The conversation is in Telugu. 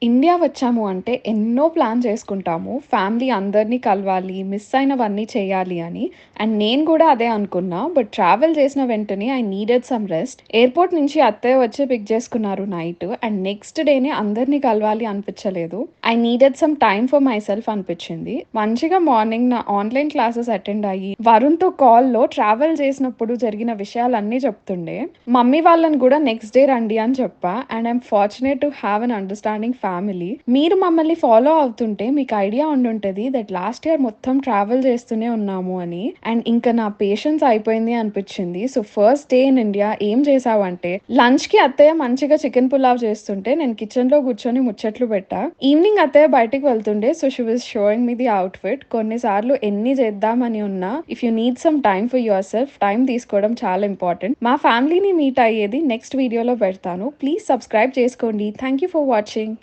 ఇండియా వచ్చాము అంటే ఎన్నో ప్లాన్ చేసుకుంటాము. ఫ్యామిలీ అందరిని కలవాలి, మిస్ అయినవన్నీ చేయాలి అని. అండ్ నేను కూడా అదే అనుకున్నా. బట్ ట్రావెల్ చేసిన వెంటనే I needed some rest. Airport నుంచి అత్తయ్య వచ్చి పిక్ చేసుకున్నారు నైట్. అండ్ నెక్స్ట్ డేనే అందరిని కలవాలి అనిపించలేదు. I needed some time for my self అనిపించింది. మంచిగా మార్నింగ్ నా ఆన్‌లైన్ క్లాసెస్ అటెండ్ అయ్యి, వరుణ్‌తో కాల్‌లో ట్రావెల్ చేసినప్పుడు జరిగిన విషయాలన్నీ చెప్తుండే. మమ్మీ వాళ్ళని కూడా నెక్స్ట్ డే రండి అని చెప్పా. And I'm fortunate to have an understanding family. మీరు మమ్మల్ని ఫాలో అవుతుంటే మీకు ఐడియా ఉండుంటది దట్ లాస్ట్ ఇయర్ మొత్తం ట్రావెల్ చేస్తూనే ఉన్నాము అని. అండ్ ఇంకా నా పేషెన్స్ అయిపోయింది అనిపించింది. So first day in India ఏం చేసావంటే, లంచ్‌కి అత్తయ్య మంచిగా చికెన్ పులావ్ చేస్తుంటే నేను కిచెన్‌లో కూర్చొని ముచ్చట్లు పెట్టా. ఈవినింగ్ అత్తయ్య బయటికి వెళ్తుండే. So she was showing me the outfit. కొన్నిసార్లు ఎన్ని చేద్దామని ఉన్నా if you need some time for yourself, time తీసుకోవడం చాలా ఇంపార్టెంట్. మా ఫ్యామిలీని మీట్ అయ్యేది నెక్స్ట్ వీడియోలో పెడతాను. ప్లీజ్ సబ్స్క్రైబ్ చేసుకోండి. Thank you for watching.